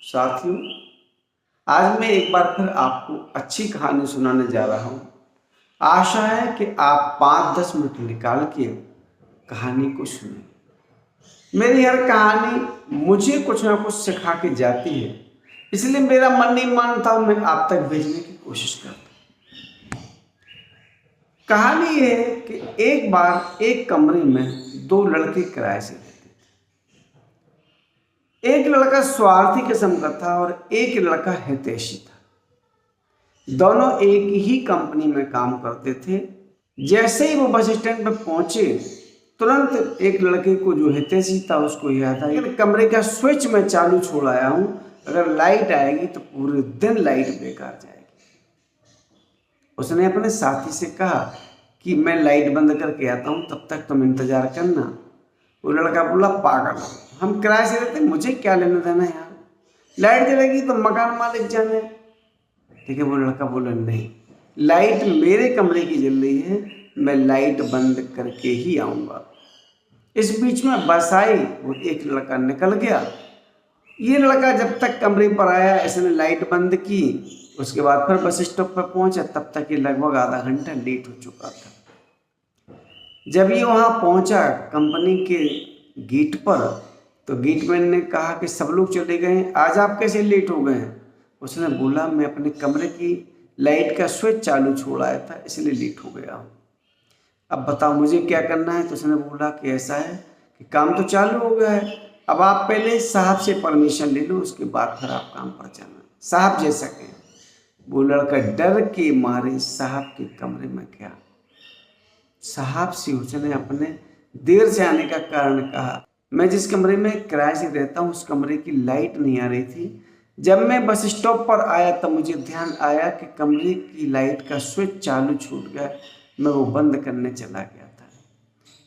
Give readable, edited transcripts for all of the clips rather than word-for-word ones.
साथियों, आज मैं एक बार फिर आपको अच्छी कहानी सुनाने जा रहा हूँ। आशा है कि आप 5-10 मिनट निकाल के कहानी को सुनें। मेरी हर कहानी मुझे कुछ ना कुछ सिखा के जाती है, इसलिए मेरा मन नहीं मानता, मैं आप तक भेजने की कोशिश करता हूँ। कहानी ये है कि एक बार एक कमरे में 2 लड़के किराए से रहते थे। एक लड़का स्वार्थी किस्म का था और एक लड़का हितैषी था। दोनों एक ही कंपनी में काम करते थे। जैसे ही वो बस स्टैंड पर पहुंचे, तुरंत एक लड़के को जो हितैषी था उसको याद आया कि कमरे का स्विच मैं चालू छोड़ आया हूं, अगर लाइट आएगी तो पूरे दिन लाइट बेकार जाएगी। उसने अपने साथी से कहा कि मैं लाइट बंद करके आता हूं, तब तक तुम इंतजार करना। वो लड़का बोला, पागल हो, हम किराए से रहते, मुझे क्या लेना देना यार, लाइट जलेगी तो मकान मालिक जाने। ठीक है, वो लड़का बोला, नहीं, लाइट मेरे कमरे की जल रही है, मैं लाइट बंद करके ही आऊंगा। इस बीच में बस आई, वो एक लड़का निकल गया। ये लड़का जब तक कमरे पर आया, इसने लाइट बंद की, उसके बाद फिर बस स्टॉप पर पहुंचा, तब तक ये लगभग आधा घंटा लेट हो चुका था। जब ये वहां पहुंचा कंपनी के गेट पर, तो गेटमैन ने कहा कि सब लोग चले गए, आज आप कैसे लेट हो गए? उसने बोला, मैं अपने कमरे की लाइट का स्विच चालू छोड़ आया था, इसलिए लेट हो गया हूँ। अब बताओ मुझे क्या करना है? तो उसने बोला कि ऐसा है कि काम तो चालू हो गया है, अब आप पहले साहब से परमिशन ले लो, उसके बाद फिर आप काम पर जाना। साहब जैसा कहें। वो लड़का डर के मारे साहब के कमरे में गया। साहब से उसने अपने देर से आने का कारण कहा। मैं जिस कमरे में किराए से रहता हूँ, उस कमरे की लाइट नहीं आ रही थी। जब मैं बस स्टॉप पर आया तब मुझे ध्यान आया कि कमरे की लाइट का स्विच चालू छूट गया, मैं वो बंद करने चला गया था,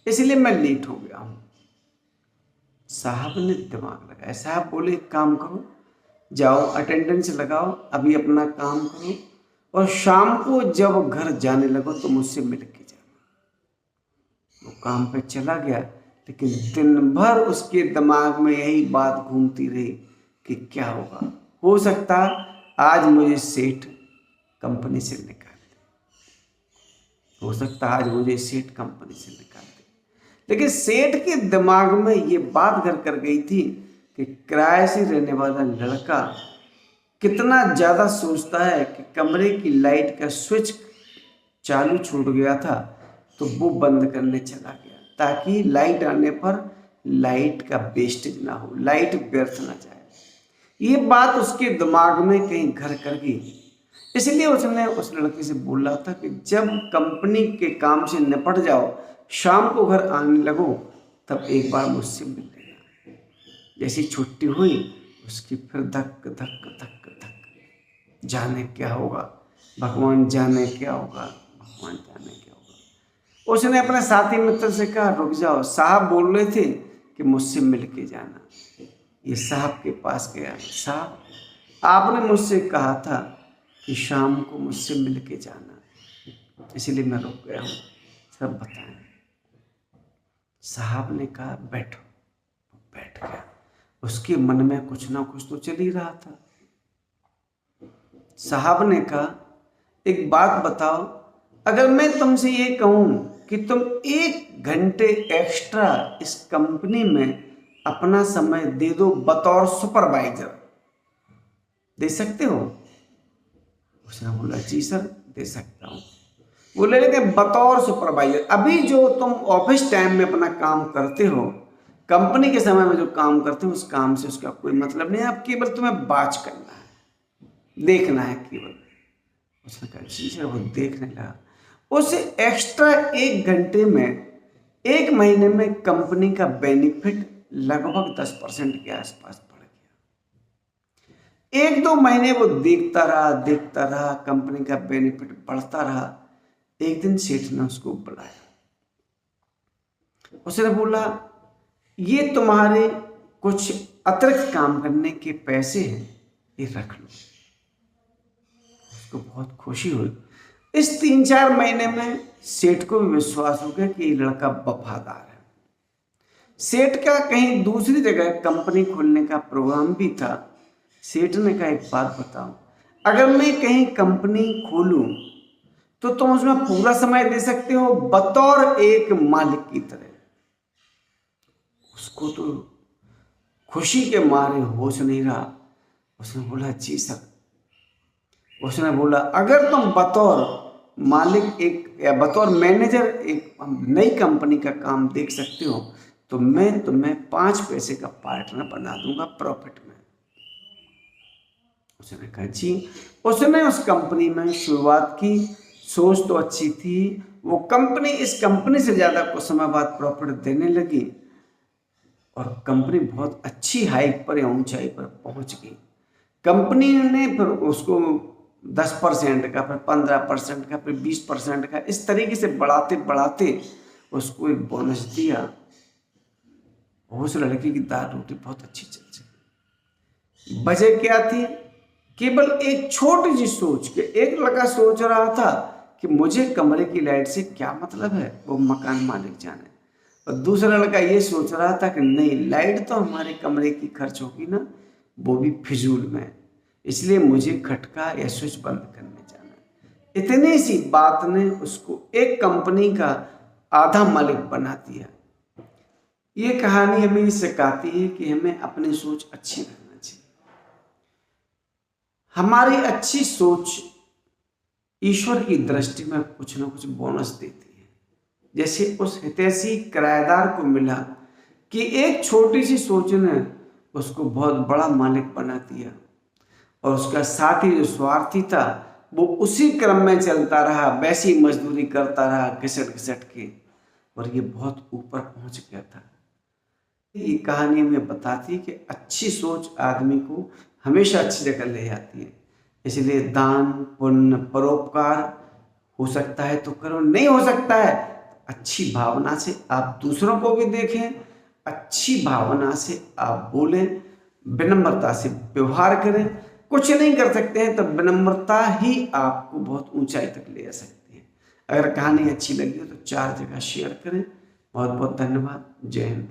इसलिए मैं लेट हो गया हूँ। साहब ने दिमाग लगाया। साहब बोले, एक काम करो, जाओ अटेंडेंस लगाओ, अभी अपना काम करो, और शाम को जब घर जाने लगो तो मुझसे मिल के जाना। वो काम पे चला गया, लेकिन दिन भर उसके दिमाग में यही बात घूमती रही कि क्या होगा, हो सकता आज मुझे सेठ कंपनी से निकाल दे, हो सकता आज मुझे सेठ कंपनी से निकाल दे। लेकिन सेठ के दिमाग में ये बात घर कर गई थी कि किराए से रहने वाला लड़का कितना ज़्यादा सोचता है कि कमरे की लाइट का स्विच चालू छूट गया था तो वो बंद करने चला गया, ताकि लाइट आने पर लाइट का वेस्टेज ना हो, लाइट व्यर्थ ना जाए। ये बात उसके दिमाग में कहीं घर कर गई। इसलिए उसने उस लड़के से बोला था कि जब कंपनी के काम से निपट जाओ, शाम को घर आने लगो, तब एक बार मुझसे मिल लेना। जैसी छुट्टी हुई, उसकी फिर धक धक धक धक, जाने क्या होगा, भगवान जाने क्या होगा, भगवान जाने क्या होगा। उसने अपने साथी मित्र से कहा, रुक जाओ, साहब बोल रहे थे कि मुझसे मिल के जाना। ये साहब के पास गया। साहब, आपने मुझसे कहा था कि शाम को मुझसे मिल के जाना, इसलिए मैं रुक गया हूँ, सब बताएं। साहब ने कहा, बैठो। बैठ गया। उसके मन में कुछ ना कुछ तो चल ही रहा था। साहब ने कहा, एक बात बताओ, अगर मैं तुमसे ये कहूं कि तुम 1 घंटे एक्स्ट्रा इस कंपनी में अपना समय दे दो बतौर सुपरवाइजर, दे सकते हो? उसने बोला, जी सर, दे सकता हूँ। बोले, लेकिन बतौर सुपरवाइजर, अभी जो तुम ऑफिस टाइम में अपना काम करते हो, कंपनी के समय में जो काम करते हो, उस काम से उसका कोई मतलब नहीं है, अब केवल तुम्हें बाच करना है, देखना है केवल। उसने कहा, जी सर। वो देखने लगा। उसे एक्स्ट्रा 1 घंटे में 1 महीने में कंपनी का बेनिफिट लगभग 10% के आसपास बढ़ गया। 1-2 महीने वो देखता रहा, कंपनी का बेनिफिट बढ़ता रहा। एक दिन सेठ ने उसको बुलाया। उसने बोला, ये तुम्हारे कुछ अतिरिक्त काम करने के पैसे हैं, ये रख लो। उसको बहुत खुशी हुई। इस 3-4 महीने में सेठ को भी विश्वास हो गया कि ये लड़का वफादार है। सेठ का कहीं दूसरी जगह कंपनी खोलने का प्रोग्राम भी था। सेठ ने कहा, एक बात बताओ, अगर मैं कहीं कंपनी खोलूं तो तुम उसमें पूरा समय दे सकते हो बतौर एक मालिक की तरह। उसको तो खुशी के मारे होश नहीं रहा। उसने बोला, जी सर। उसने बोला, अगर तुम बतौर मालिक एक या बतौर मैनेजर एक नई कंपनी का काम देख सकते हो तो मैं तुम्हें 5 पैसे का पार्टनर बना दूंगा प्रॉफिट में। उसने कहा जी। उसने उस कंपनी में शुरुआत की। सोच तो अच्छी थी। वो कंपनी इस कंपनी से ज़्यादा कुछ समय बाद प्रॉफिट देने लगी और कंपनी बहुत अच्छी हाइक पर या ऊंचाई पर पहुंच गई। कंपनी ने फिर उसको 10% का, फिर 15% का, फिर 20% का, इस तरीके से बढ़ाते बढ़ाते उसको एक बोनस दिया। उस लड़के की दाल रोटी बहुत अच्छी चल सकी। वजह क्या थी? केवल एक छोटी सी सोच के एक लड़का सोच रहा था कि मुझे कमरे की लाइट से क्या मतलब है, वो मकान मालिक जाने। और दूसरा लड़का ये सोच रहा था कि नहीं, लाइट तो हमारे कमरे की खर्च होगी ना, वो भी फिजूल में, इसलिए मुझे खटका या स्विच बंद करने जाना है। इतनी सी बात ने उसको एक कंपनी का आधा मालिक बना दिया। ये कहानी हमें ये सिखाती है कि हमें अपनी सोच अच्छी रखना चाहिए। हमारी अच्छी सोच ईश्वर की दृष्टि में कुछ ना कुछ बोनस देती है। जैसे उस हितैषी किराएदार को मिला कि एक छोटी सी सोच ने उसको बहुत बड़ा मालिक बना दिया और उसका साथी जो स्वार्थी था वो उसी क्रम में चलता रहा, वैसी मजदूरी करता रहा घिसट घिसट के, और ये बहुत ऊपर पहुंच गया था। ये कहानी हमें बताती है कि अच्छी सोच आदमी को हमेशा अच्छी जगह ले जाती है। इसलिए दान पुण्य परोपकार हो सकता है तो करो, नहीं हो सकता है अच्छी भावना से आप दूसरों को भी देखें, अच्छी भावना से आप बोलें, विनम्रता से व्यवहार करें। कुछ नहीं कर सकते हैं तो विनम्रता ही आपको बहुत ऊंचाई तक ले जा सकती है। अगर कहानी अच्छी लगी हो तो 4 जगह शेयर करें। बहुत बहुत धन्यवाद। जय हिंद।